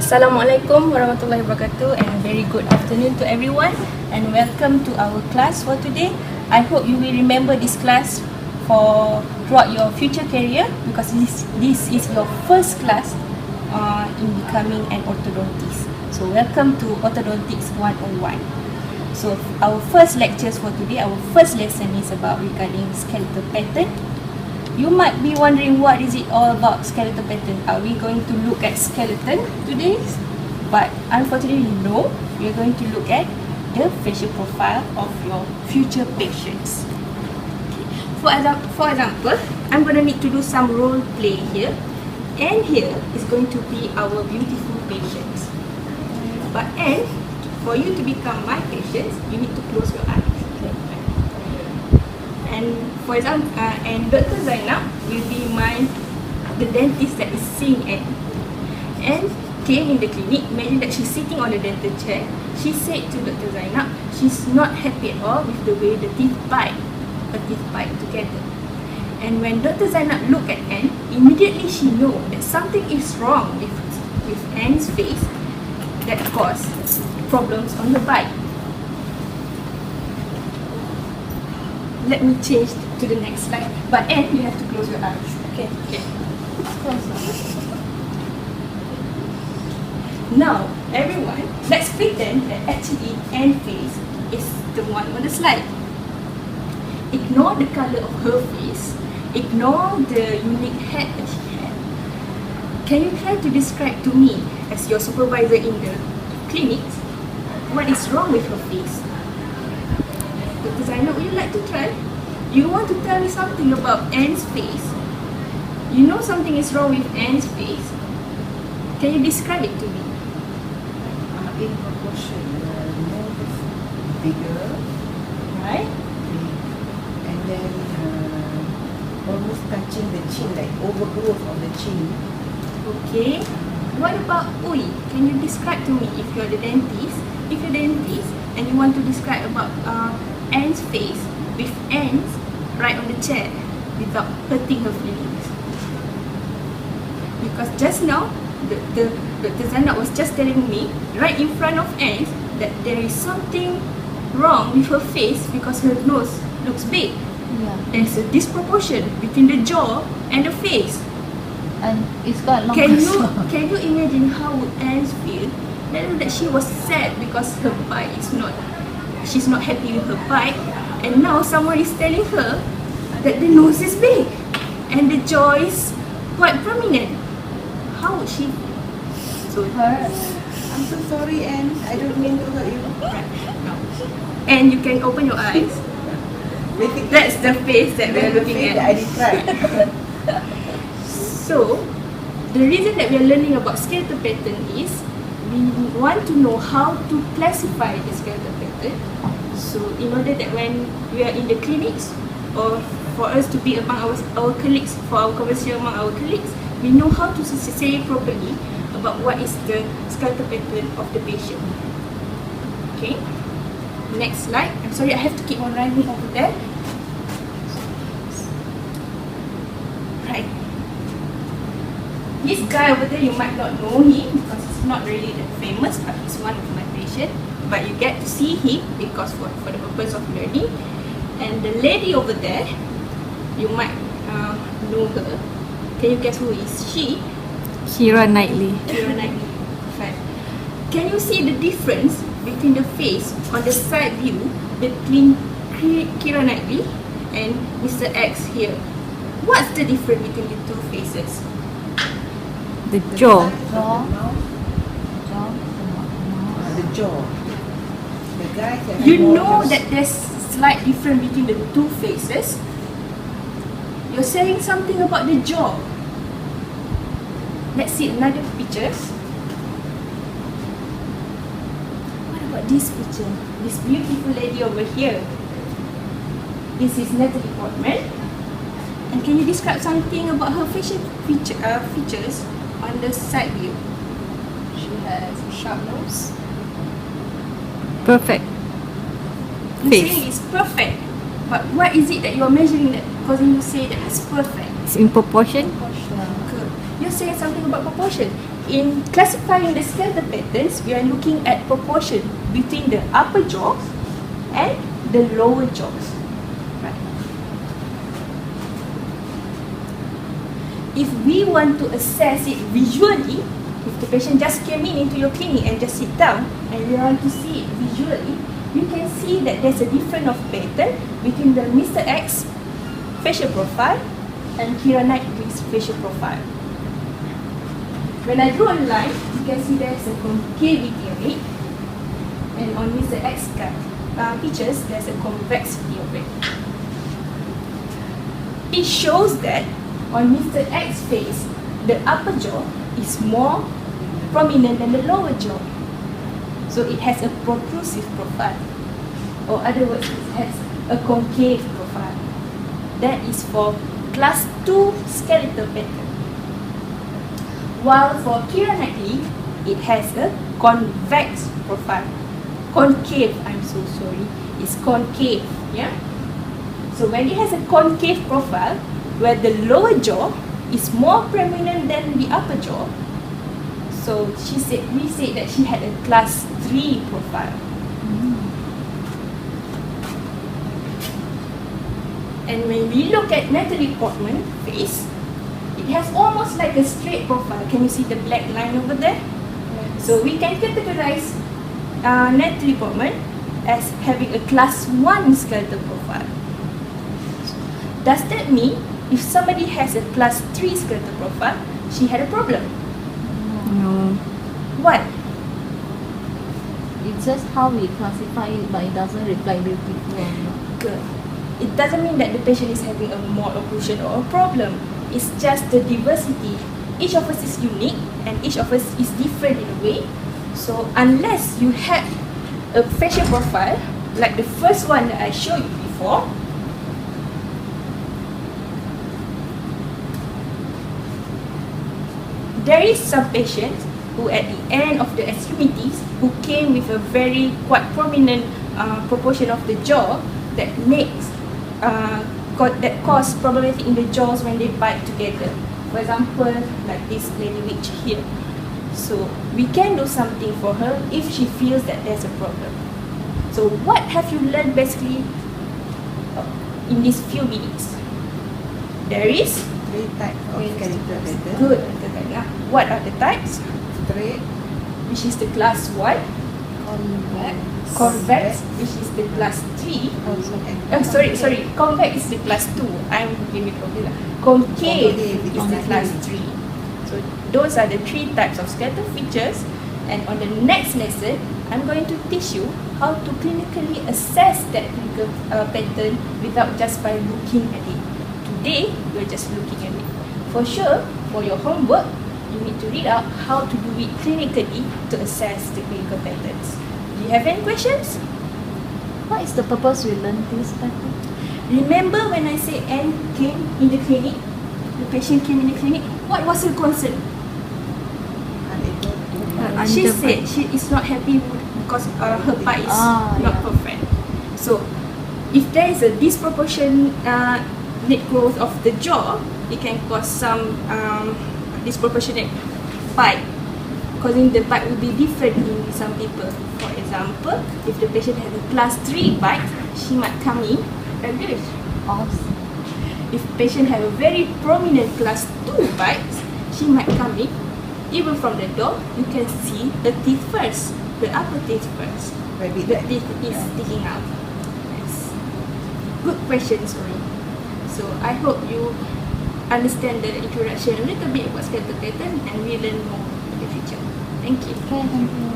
Assalamualaikum warahmatullahi wabarakatuh, and very good afternoon to everyone, and welcome to our class for today. I hope you will remember this class for throughout your future career, because this is your first class in becoming an orthodontist. So welcome to Orthodontics 101. So our first lectures for today, our first lesson is about regarding skeletal pattern. You might be wondering, what is it all about, skeletal pattern? Are we going to look at skeleton today? But unfortunately no, we are going to look at the facial profile of your future patients. For example, I'm going to need to do some role play here, and here is going to be our beautiful patients. And for you to become my patients, you need to close your eyes. And for example, and Dr. Zainab will be the dentist that is seeing Anne. Anne came in the clinic. Imagine that she's sitting on the dental chair. She said to Dr. Zainab, she's not happy at all with the way the teeth bite together. And when Dr. Zainab looked at Anne, immediately she knew that something is wrong with Anne's face that caused problems on the bite. Let me change to the next slide. But Anne, you have to close your eyes. Okay. Now, everyone, let's pretend that actually Anne's face is the one on the slide. Ignore the color of her face. Ignore the unique head that she had. Can you try to describe to me, as your supervisor in the clinic, what is wrong with her face? Dr. Zainab, would you like to try? You want to tell me something about Anne's face. You know something is wrong with Anne's face. Can you describe it to me? In proportion, the nose is bigger, Right? and then almost touching the chin, like overgrowth of the chin. Okay. What about Ui? Can you describe to me, if you're the dentist, and you want to describe about Anne's face with ants right on the chair without hurting her feelings? Because just now, Dr. Zainab was just telling me right in front of ants that there is something wrong with her face because her nose looks big. Yeah. There's a disproportion between the jaw and the face. And it's got long Can also. you imagine how would Anne feel? That she was sad because her bite is not, she's not happy with her bite, and now someone is telling her that the nose is big and the jaw is quite prominent. How would she feel? So I'm so sorry, Anne. I don't mean to hurt you. no. And you can open your eyes. Basically, That's the face that we're looking that I at. described. So, the reason that we are learning about skeletal pattern is we want to know how to classify the skeletal pattern. So, in order that when we are in the clinics, or for us to be among our colleagues, for our conversation among our colleagues, we know how to say properly about what is the skeletal pattern of the patient. Okay. Next slide. I'm sorry, I have to keep on running over there. Right. This guy over there, you might not know him because he's not really that famous, but he's one of my patients. But you get to see him because for the purpose of learning. And the lady over there, you might know her. Can you guess who is she? Kira Knightley. Kira Knightley. Right. Can you see the difference between the face on the side view between Kira Knightley and Mr. X here? What's the difference between the two faces? The jaw. The jaw. The guys that You know that there's slight difference between the two faces. You're saying something about the jaw. Let's see another pictures. What about this picture? This beautiful lady over here. This is Natalie Portman. And can you describe something about her facial features on the side view? She has a sharp nose. Perfect. You're Face. saying it's perfect. But what is it that you're measuring that causing you say that it's perfect? It's in proportion. Good. You're to say something about proportion. In classifying the skeletal patterns, we are looking at proportion between the upper jaws and the lower jaws. Right. If we want to assess it visually, if the patient just came into your clinic and just sit down and we want to see it visually, you can see that there's a difference of pattern between the Mr. X facial profile and Kira Knightley's facial profile. When I draw a line, you can see there's a concavity of it, and on Mr. X features, there's a convexity of it. It shows that on Mr. X face, the upper jaw is more prominent than the lower jaw. So it has a protrusive profile, or other words, it has a concave profile. That is for class 2 skeletal pattern. While for Kira Knightley, it has a convex profile. Concave, I'm so sorry, it's concave, yeah? So when it has a concave profile, where the lower jaw is more prominent than the upper jaw, so we said that she had a class 3 profile. And when we look at Natalie Portman's face, it has almost like a straight profile. Can you see the black line over there? Yes. So we can categorize Natalie Portman as having a class 1 skeletal profile. Does that mean if somebody has a class 3 skeletal profile, she had a problem? No. Why? It's just how we classify it, but it doesn't reflect the people. Good. It doesn't mean that the patient is having a mold occlusion or a problem. It's just the diversity. Each of us is unique and each of us is different in a way. So unless you have a facial profile like the first one that I showed you before, there is some patients who at the end of the extremities who came with a very quite prominent proportion of the jaw that makes that cause problematic in the jaws when they bite together. For example, like this lady witch here. So we can do something for her if she feels that there's a problem. So what have you learned basically in these few minutes? There is 3 types of skeletal pattern. good. What are the types? Straight, Which is the class 1. Convex, which is the class 3. Sorry, convex is the class 2. I'm giving it okay. Concave is the class 3. So those are the 3 types of skeletal features, and on the next lesson, I'm going to teach you how to clinically assess that clinical pattern without just by looking at it. Today, we're just looking at it. For sure, for your homework, you need to read out how to do it clinically to assess the clinical patterns. Do you have any questions? What is the purpose we learn this pattern? Remember when I said Anne came in the clinic, the patient came in the clinic, what was her concern? She said she is not happy because her bite is not perfect. So, if there is a disproportionate growth of the jaw, it can cause some disproportionate bite, causing the bite will be different in some people. For example, if the patient has a class 3 bite, she might come in like this. If patient have a very prominent class 2 bites, she might come in. Even from the door, you can see the teeth first, the upper teeth first. Maybe The teeth is sticking out. Yes. Good question, sorry. So I hope you understand the introduction a little bit about skeletal pattern and we learn more in the future. Thank you. Okay, thank you.